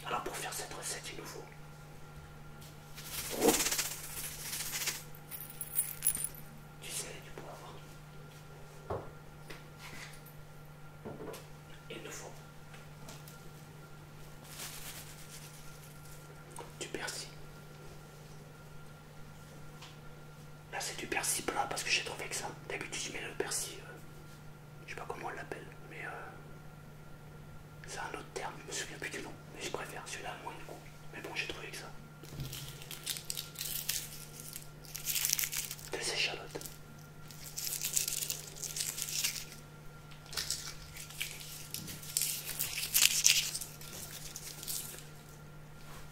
Alors pour faire cette recette, il nous faut du sel et du poivre. Il nous faut du persil. Là c'est du persil plat parce que j'ai trouvé que ça. D'habitude je mets le persil, je sais pas comment on l'appelle, mais c'est un autre terme, je me souviens plus du nom. Mais je préfère celui-là moins du coup. Mais bon, j'ai trouvé que ça. Des échalotes.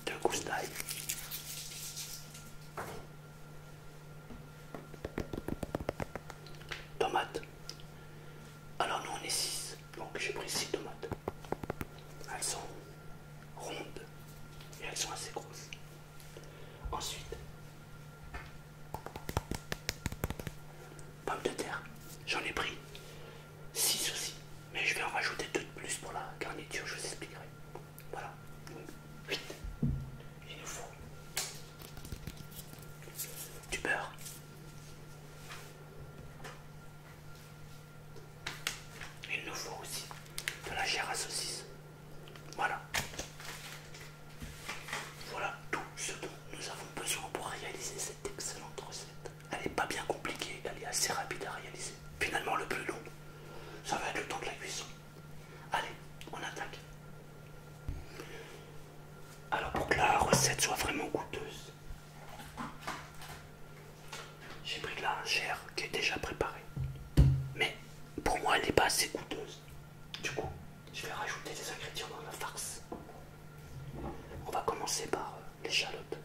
Deux gousses d'ail. Tomates. Alors nous on est 6, donc j'ai pris 6 tomates. Elles sont rondes et elles sont assez grosses. Ensuite, pommes de terre. J'en ai pris 6 aussi, mais je vais en rajouter 2 de plus pour la garniture, je vous expliquerai. Voilà, donc 8. Il nous faut du beurre. Il nous faut aussi de la chair à saucisse. Voilà. Voilà tout ce dont nous avons besoin pour réaliser cette excellente recette. Elle n'est pas bien compliquée, elle est assez rapide à réaliser. Finalement, le plus long, ça va être le temps de la cuisson. Allez, on attaque. Alors pour que la recette soit vraiment goûteuse, j'ai pris de la chair qui est déjà préparée. Mais pour moi, elle n'est pas assez goûteuse. Du coup, je vais rajouter des ingrédients dans la farce. On va commencer par l'échalote.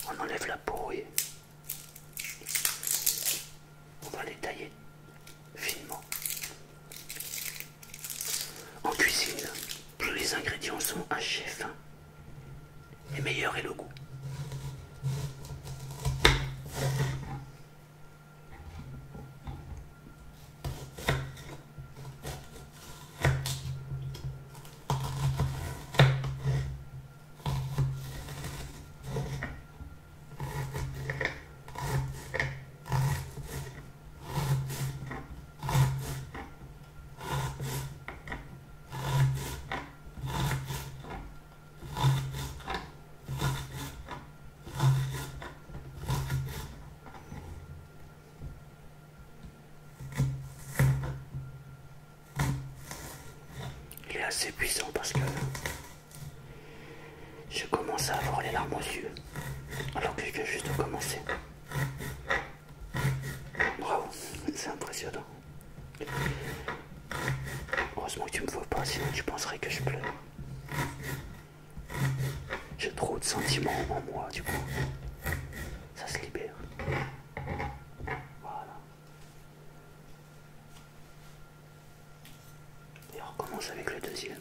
On enlève la peau et on va les tailler finement. En cuisine, plus les ingrédients sont hachés fins, et meilleur est le goût. Il est assez puissant parce que je commence à avoir les larmes aux yeux alors que je viens juste de commencer. Bravo, c'est impressionnant. Heureusement que tu me vois pas, sinon tu penserais que je pleure. J'ai trop de sentiments en moi, du coup. Ça se libère. Voilà. Et on recommence avec le deuxième.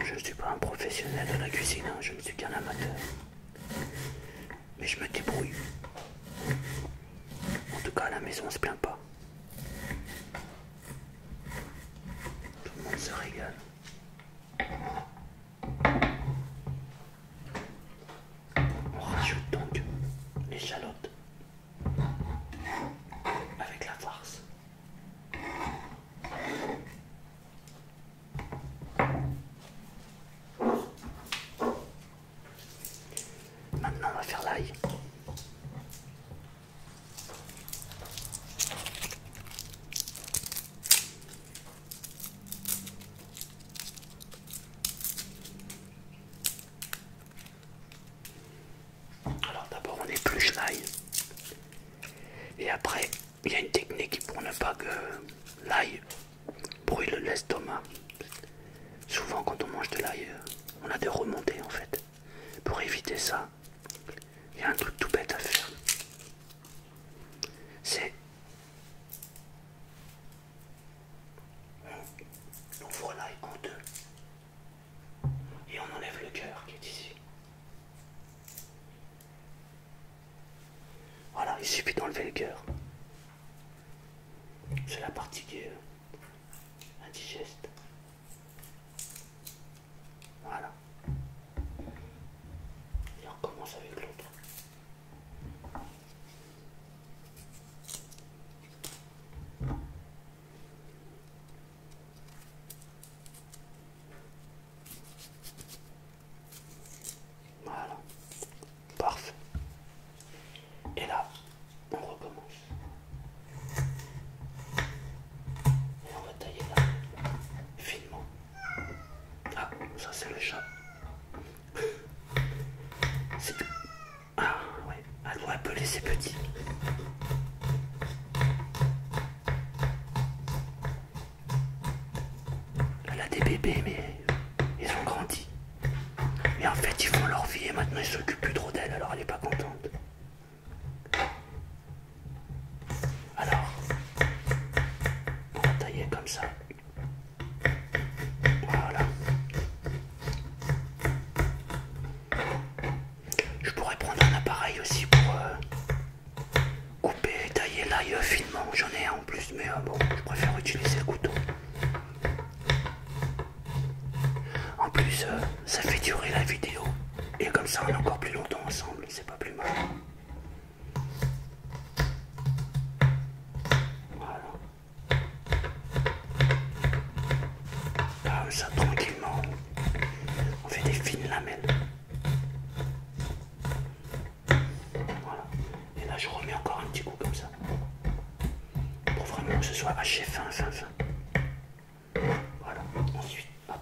Je ne suis pas un professionnel de la cuisine, hein, je ne suis qu'un amateur. Mais je me débrouille. En tout cas, à la maison, on se plaint pas. Tout le monde se régale. On rajoute donc l'échalote avec la farce. Maintenant, on va faire l'ail. j'épluche l'ail. Et après, il y a une technique pour ne pas que l'ail brûle l'estomac. Souvent quand on mange de l'ail, on a des remontées en fait. Pour éviter ça, il y a un truc tout bête à faire. C'est on ouvre l'ail en deux et on enlève le cœur qui est ici. Voilà, il suffit d'enlever le cœur. C'est la partie qui est indigeste. Voilà. Et on recommence avec l'autre. Voilà. Parfait. Et là, on recommence. Et on va tailler là, finement. Ah, ça c'est le chat. C'est tout. Ah, ouais, elle doit appeler ses petits. Elle a des bébés, mais ils ont grandi. Et en fait, ils font leur vie et maintenant ils s'occupent plus trop d'elle, alors elle est pas contente. Alors, on va tailler comme ça. Voilà. Je pourrais prendre un appareil aussi pour couper et tailler l'ail finement. J'en ai un en plus, mais bon, je préfère utiliser le couteau. En plus, ça fait durer la vidéo. Et comme ça, on est encore plus longtemps ensemble. C'est pas plus mal. Voilà. Comme ça, tranquillement. On fait des fines lamelles. Voilà. Et là, je remets encore un petit coup comme ça. Pour vraiment que ce soit haché fin. Voilà. Ensuite, hop.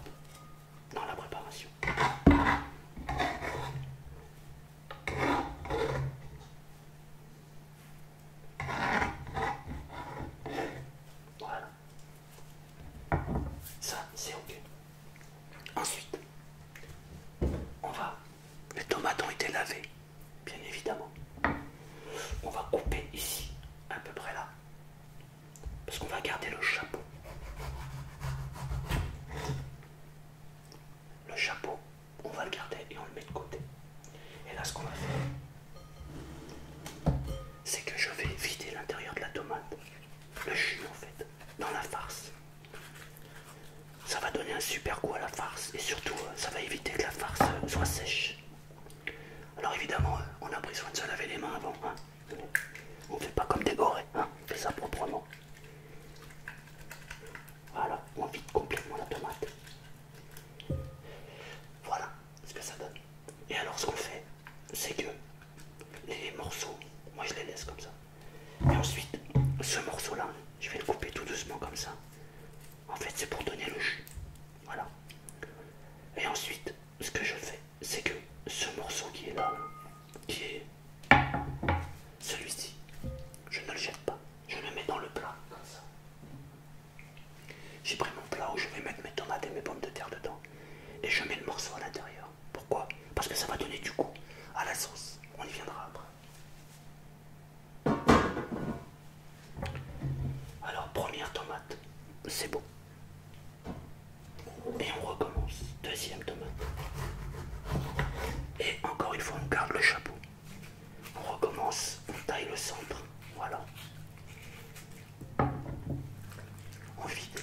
Dans la préparation. Voilà. Ça, c'est ok. Ensuite, les tomates ont été lavées, bien évidemment. On va couper ici, à peu près là. Parce qu'on va garder le chapeau. Le chapeau, on va le garder et on le met de côté. Et là, ce qu'on va faire, c'est que je vais vider l'intérieur de la tomate, le jus en fait, dans la farce. Ça va donner un super goût à la farce et surtout, ça va éviter que la farce soit sèche. Alors évidemment, on a pris soin de se laver les mains avant. Hein. On ne fait pas comme des gorées, hein. On fait ça proprement. Voilà, on vide complètement la tomate. Voilà ce que ça donne. Et alors ce qu'on fait, c'est que les morceaux, moi je les laisse comme ça. Et ensuite, ce morceau-là, je vais le couper tout doucement comme ça. En fait, c'est pour donner le jus. Voilà. Et ensuite, ce que je fais, c'est que ce morceau qui est là, qui est celui-ci, je ne le jette pas. Je le mets dans le plat, comme ça. J'ai pris mon plat où je vais mettre mes tomates et mes pommes de terre dedans. Et je mets le morceau à l'intérieur. Pourquoi? Parce que ça va donner du goût à la sauce. On y viendra après. Alors, première tomate, c'est bon. Et on recommence. Deuxième tomate. Et encore une fois, on garde le chapeau. On recommence, on taille le centre. Voilà. On vide.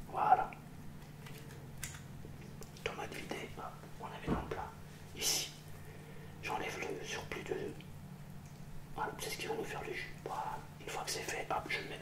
Voilà. Tomate vidée, on la met dans le plat. Ici, j'enlève le surplus de... Voilà, c'est ce qui va nous faire le jus. Voilà. Une fois que c'est fait, hop, je le mets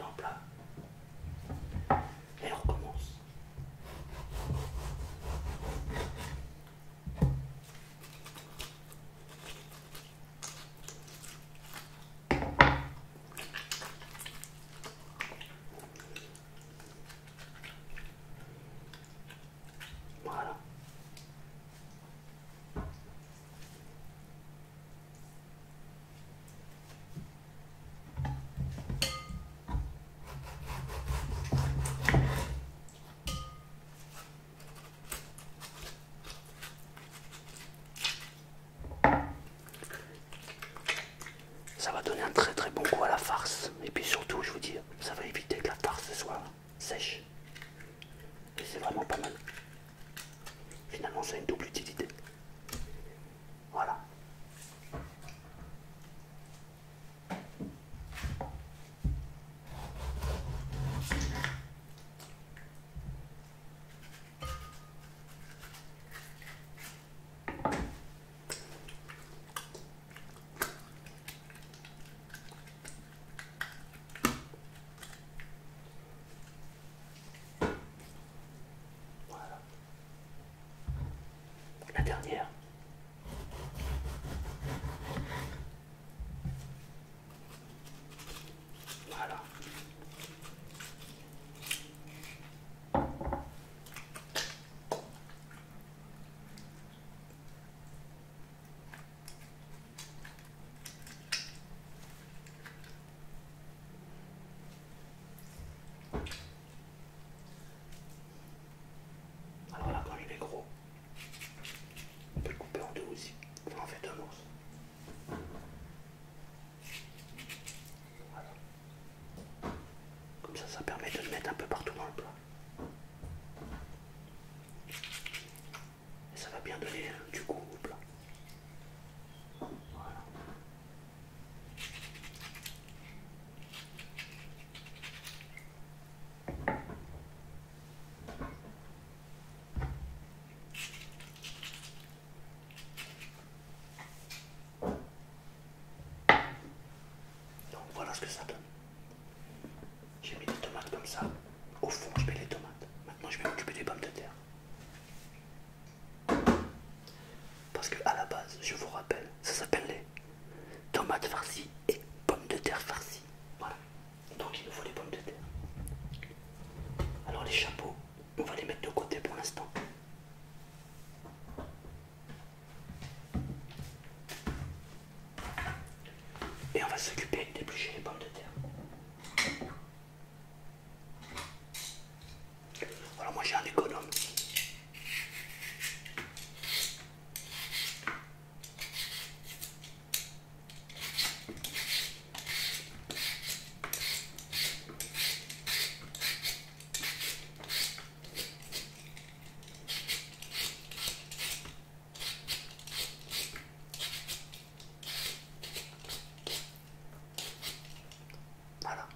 la dernière. Voilà. Alors là, quand il est gros, on peut le couper en deux aussi. On en fait deux morceaux. Voilà. Comme ça permet de le mettre un peu partout dans le plat. Et ça va bien donner du goût au plat. Voilà. Donc voilà ce que ça donne. J'ai mis des tomates comme ça. Au fond, je mets les tomates. Maintenant, je vais m'occuper des pommes de terre. Parce que à la base, je vous rappelle, ça s'appelle les tomates farcies et pommes de terre farcies. Voilà. Donc il nous faut les pommes de terre. Alors les chapeaux, on va les mettre de côté pour l'instant. Et on va s'occuper d'éplucher les pommes de terre. Alors moi j'ai un économe. Voilà.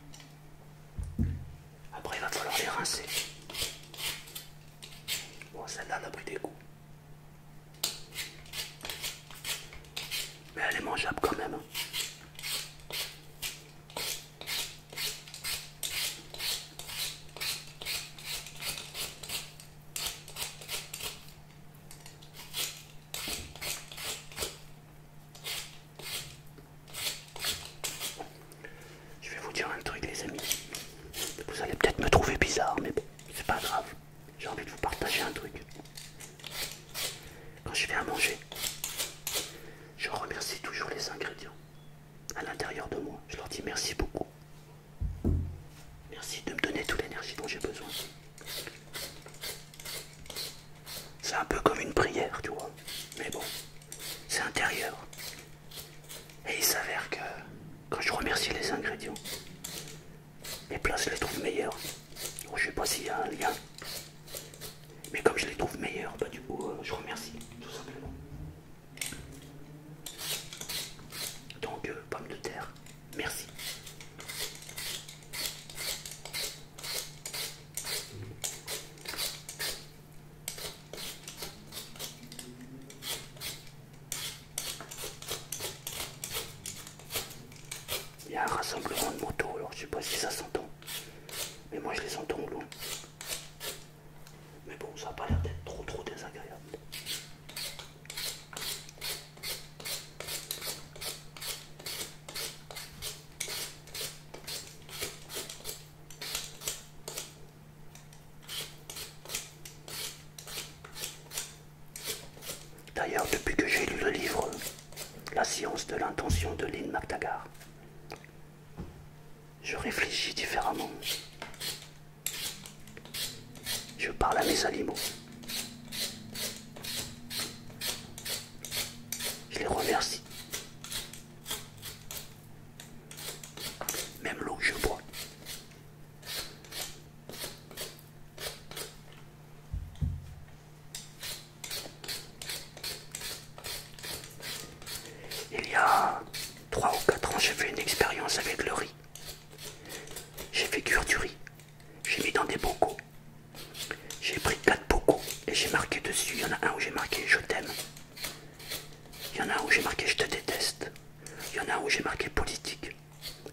Après il va falloir les rincer. Bon, celle-là elle a pris des coups. Mais elle est mangeable quand même. Je vais vous dire un truc les amis. Vous allez peut-être me trouver bizarre, mais bon, c'est pas grave. J'ai envie de vous partager un truc. Quand je vais à manger, je remercie toujours les ingrédients à l'intérieur de moi. Je leur dis merci beaucoup. Merci de me donner toute l'énergie dont j'ai besoin. C'est un peu comme une prière, tu vois. Mais bon, c'est intérieur. Et il s'avère que quand je remercie les ingrédients, les plats je les trouve meilleurs. Bon, je sais pas s'il y a un lien. Mais comme je les trouve meilleurs, bah du coup je remercie, tout simplement. Donc pommes de terre, merci. Il y a un rassemblement de motos, alors je sais pas si ça s'entend. Mais moi je les entends au loin. Mais bon, ça n'a pas l'air d'être trop désagréable. D'ailleurs, depuis que j'ai lu le livre La science de l'intention de Lynn McTaggart, je réfléchis différemment. Je parle à mes animaux. Je les remercie. Même l'eau que je bois. Il y a 3 ou 4 ans, j'ai fait une expérience avec le riz. J'ai fait cuire du riz. J'ai mis dans des bocaux. J'ai pris 4 bocaux et j'ai marqué dessus. Il y en a un où j'ai marqué je t'aime. Il y en a un où j'ai marqué je te déteste. Il y en a un où j'ai marqué politique.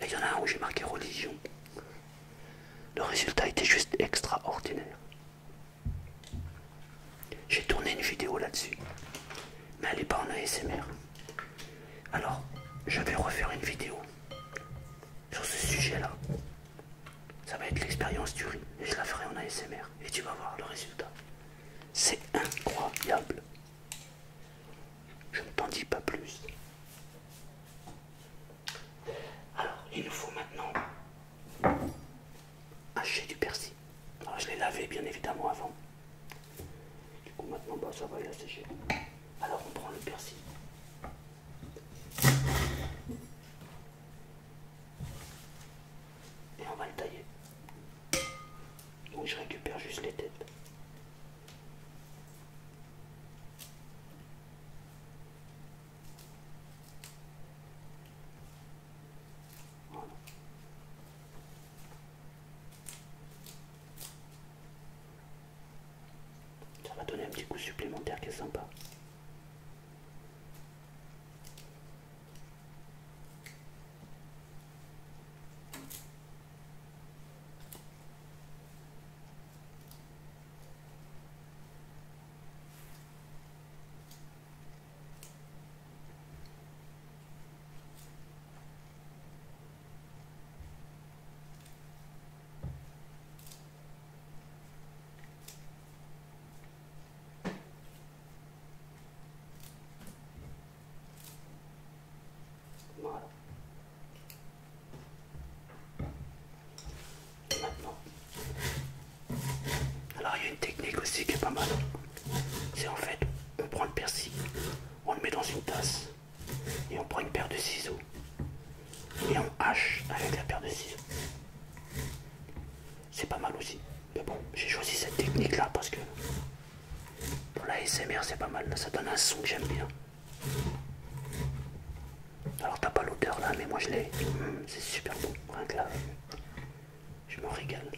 Et il y en a un où j'ai marqué religion. Le résultat était juste extraordinaire. J'ai tourné une vidéo là-dessus. petit goût supplémentaire qui est sympa. Voilà. Maintenant, alors il y a une technique aussi qui est pas mal. C'est en fait, on prend le persil, on le met dans une tasse et on prend une paire de ciseaux et on hache avec la paire de ciseaux. C'est pas mal aussi. Mais bon, j'ai choisi cette technique là parce que pour la ASMR c'est pas mal. Ça donne un son que j'aime bien. Alors t'as pas l'odeur là, mais moi je l'ai. C'est super bon. Rien que là, je me régale.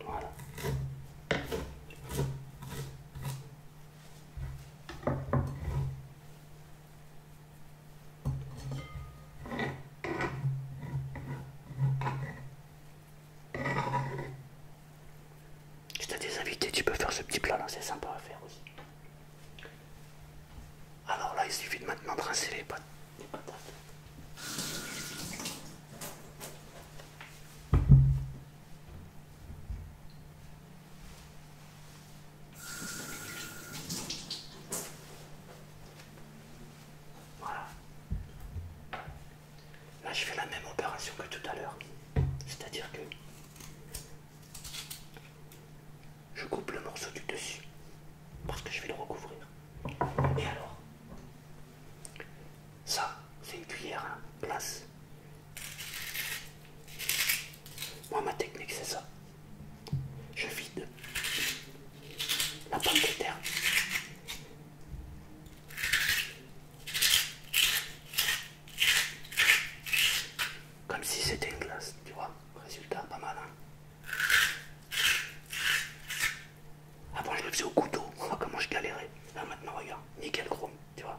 Voilà. Si t'as des invités, tu peux faire ce petit plat là, c'est sympa à faire aussi. Alors là, il suffit de maintenant de rincer les patates. Voilà. Là, je fais la même opération que tout à l'heure. C'est-à-dire que je coupe le morceau du dessus parce que je vais le recouvrir. Et alors, ça, c'est une cuillère à glace. Moi, ma technique, c'est ça. Je vide la pomme de terre. Comme si c'était une glace, tu vois. Résultat, pas mal, hein. Avant, je le faisais au couteau. Oh, comment je galérais. Là, maintenant, regarde. Nickel chrome, tu vois.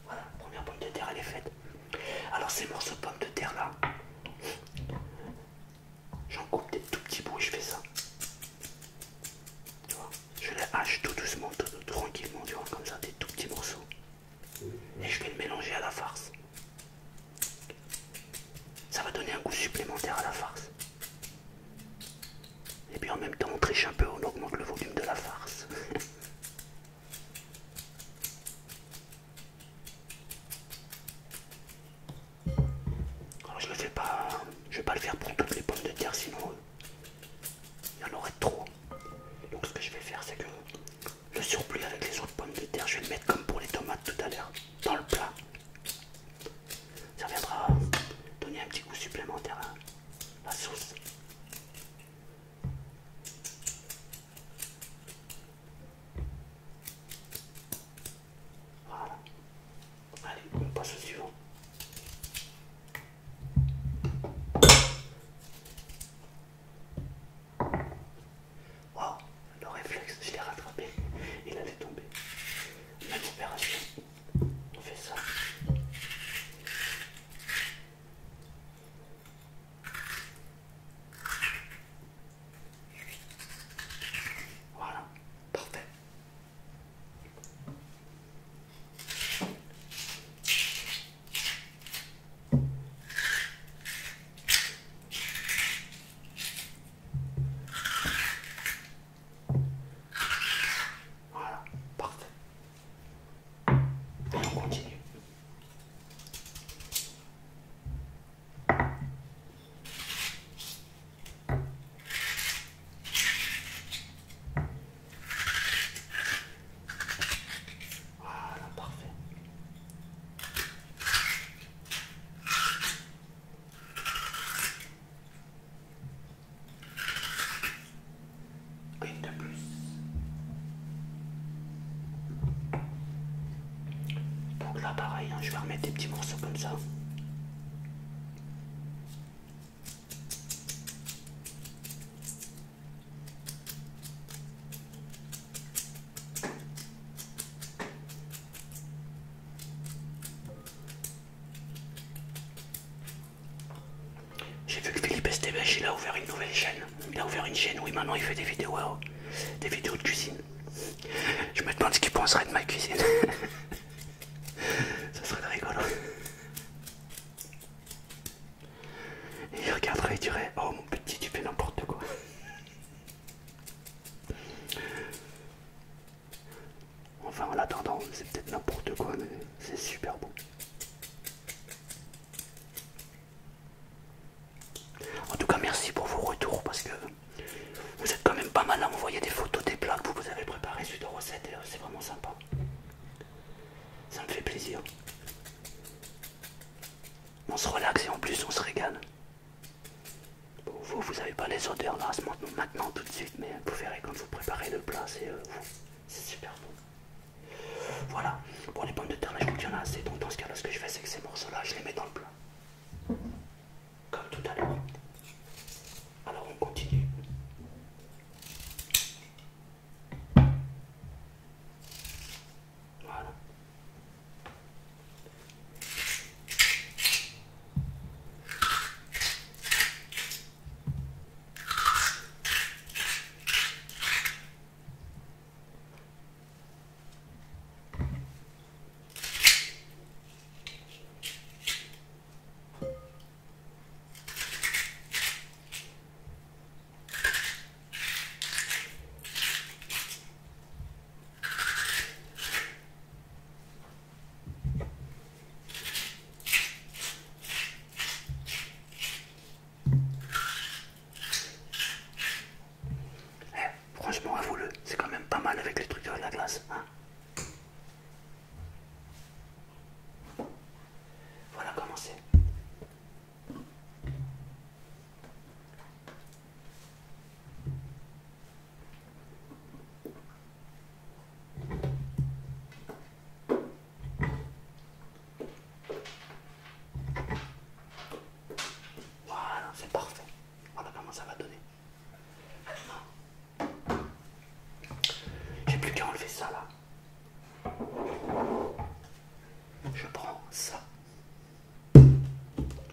Voilà, première pomme de terre, elle est faite. Alors, ces morceaux de pommes de terre, là, j'en coupe des tout petits bouts et je fais ça. Tu vois, je les hache tout doucement, tout tranquillement, tu vois, comme ça, des tout petits morceaux. Et je vais le mélanger à la farce. Ça va donner un goût supplémentaire à la farce. Et puis en même temps, on triche un peu, on augmente le volume de la farce. Alors je le fais pas, je vais pas le faire pour toutes les pommes de terre, sinon il y en aurait trop. Donc ce que je vais faire, c'est que le surplus avec les autres pommes de terre, je vais le mettre comme pour les tomates tout à l'heure, dans le plat. Ça viendra donner un petit goût supplémentaire à la sauce. Voilà. Allez, on passe au suivant. Wow, le réflexe, je l'ai rattrapé. Il allait tomber. Mais bon, là pareil, hein, je vais remettre des petits morceaux comme ça. J'ai vu que Philippe Estébèche, il a ouvert une nouvelle chaîne. Il a ouvert une chaîne, oui, maintenant il fait des vidéos de cuisine. Je me demande ce qu'il penserait de ma cuisine. Ça serait rigolo. Et il regarderait et dirait, oh mon petit, tu fais n'importe quoi. Enfin, en attendant, c'est peut-être n'importe quoi, mais c'est super bon. En tout cas, merci pour vos retours parce que vous êtes quand même pas mal à m'envoyer des photos des plats que vous avez préparés suite aux recettes et c'est vraiment sympa. Ça me fait plaisir. On se relaxe et en plus on se régale. Bon, vous n'avez pas les odeurs là maintenant tout de suite, mais vous verrez quand vous préparez le plat, c'est super bon. Voilà, pour les pommes de terre là je crois qu'il y en a assez, donc dans ce cas là ce que je fais c'est que ces morceaux là je les mets dans le plat. Comme tout à l'heure. Alors on continue. Voilà. Franchement, avouez-le, c'est quand même pas mal avec les trucs de la glace. Hein. Voilà comment c'est. Voilà, c'est parfait. Voilà comment ça va donner. Maintenant, j'ai plus qu'à enlever ça là. Je prends ça.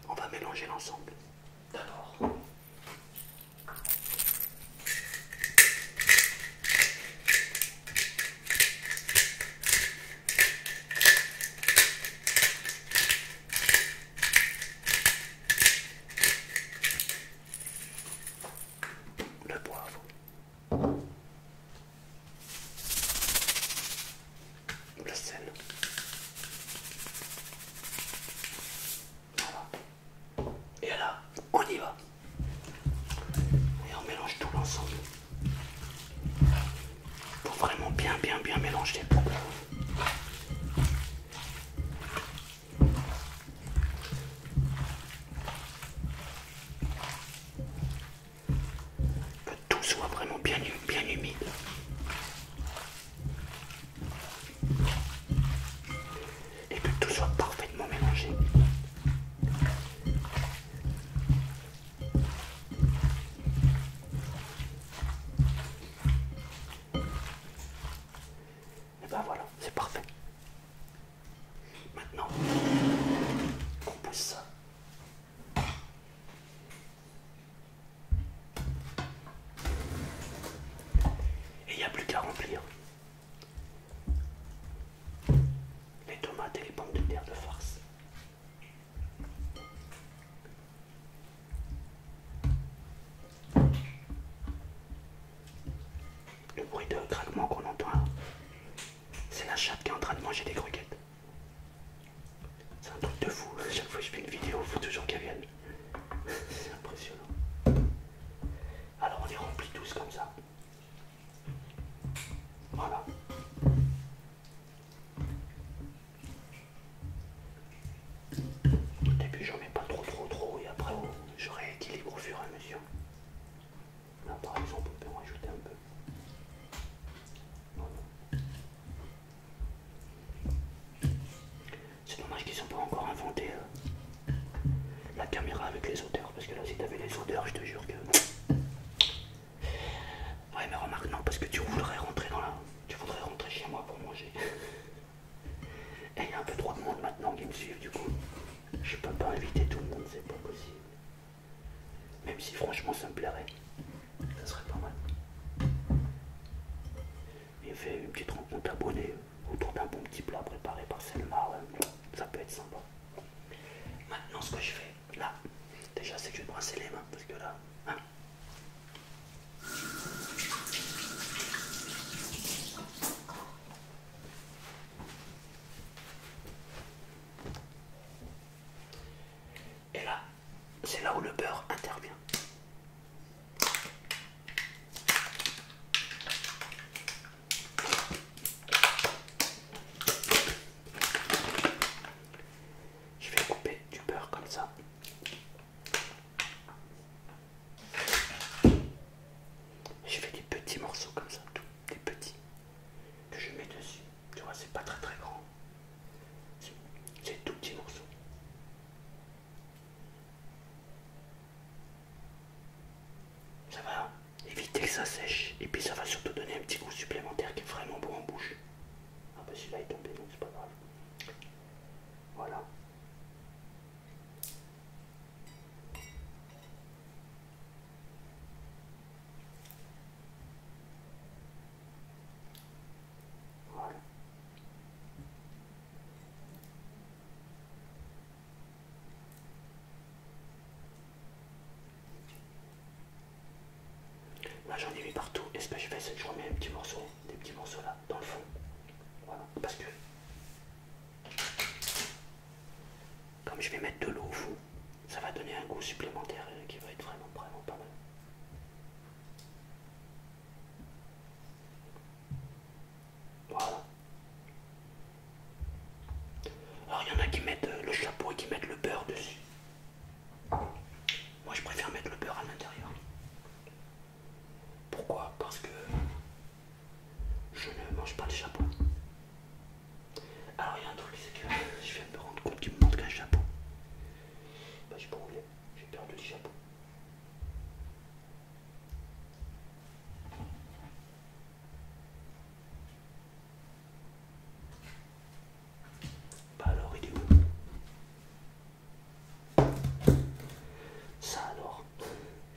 On va mélanger l'ensemble. D'abord. Le poivre. Le sel. Voilà. Et là, on y va. Et on mélange tout l'ensemble. Pour vraiment bien mélanger les plats. Que tout soit vraiment bien humide. Et que tout soit parfaitement mélangé. Et ben voilà, c'est parfait. Maintenant, on pousse ça. Et il n'y a plus qu'à remplir les tomates et les pommes de terre de farce. Le bruit de craquement qu'on entend là, c'est la chatte qui est en train de manger des croquettes. C'est un truc de fou. Chaque fois que je fais une vidéo, il faut toujours qu'elle vienne. C'est impressionnant. Alors on les remplit tous comme ça. Voilà. Au début j'en mets pas trop et après je rééquilibre au fur et à mesure. Là par exemple on peut en rajouter un peu. Voilà. l'odeur, je te jure que... Ouais, mais remarque, non, parce que tu voudrais rentrer dans la... Tu voudrais rentrer chez moi pour manger. Et il y a un peu trop de monde maintenant qui me suivent, du coup. Je peux pas inviter tout le monde, c'est pas possible. Même si franchement ça me plairait. Ça serait pas mal. Il fait une petite rencontre d'abonnés autour d'un bon petit plat préparé par Selma. Ça peut être sympa. Maintenant, ce que je fais, là, déjà, c'est que je vais brasser les mains, parce que là, hein. Et là, c'est là où le beurre intervient. Je vais couper du beurre comme ça. Je fais des petits morceaux comme ça, tout, des petits, que je mets dessus. Tu vois, c'est pas très très grand. C'est tout petits morceaux. Ça va éviter que ça sèche. Et puis ça va surtout donner un petit goût supplémentaire qui est vraiment bon en bouche. Ah bah celui-là est tombé, donc c'est pas grave. Voilà. Voilà. Là j'en ai mis partout. Et ce que je fais, c'est que je remets un petit morceau, des petits morceaux là, dans le fond. Voilà. Parce que comme je vais mettre de l'eau au fond, ça va donner un goût supplémentaire qui va être vraiment vraiment pas mal. Voilà. Alors il y en a qui mettent le chapeau et qui mettent le beurre dessus. Moi je préfère mettre le beurre à l'intérieur. Pourquoi? Parce que je ne mange pas de chapeau. Alors il y a un truc, c'est que je viens de me rendre compte qu'il me manque un chapeau. Bah j'ai pas oublié, j'ai perdu le chapeau. Bah alors il est où? Ça alors,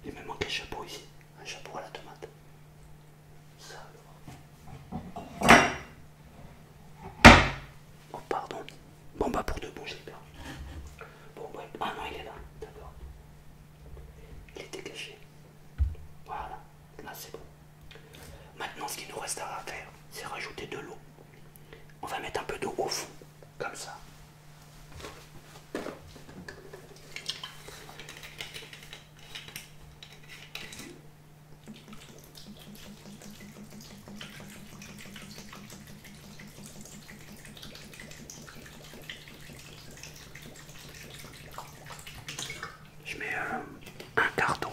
il me manque un chapeau ici, un chapeau à la tomate. Ça alors. Oh pardon. Bon bah pour de bon j'ai perdu. Bon ouais, ah non il est là, d'accord. Il était caché. Voilà, là c'est bon. Maintenant ce qu'il nous reste à faire, c'est rajouter de l'eau. On va mettre un peu d'eau au fond, comme ça. Je mets un quart d'eau.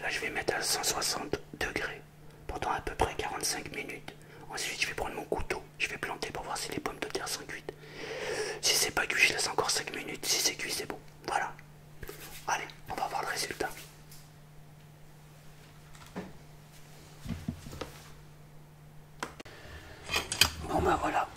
Là, je vais mettre à 160 degrés pendant à peu près 45 minutes. Ensuite, je vais prendre mon couteau, je vais planter pour voir si les pommes de terre sont cuites. Si c'est pas cuit, je laisse encore 5 minutes. Si c'est cuit, c'est bon. Voilà. Allez, on va voir le résultat. Bon bah voilà,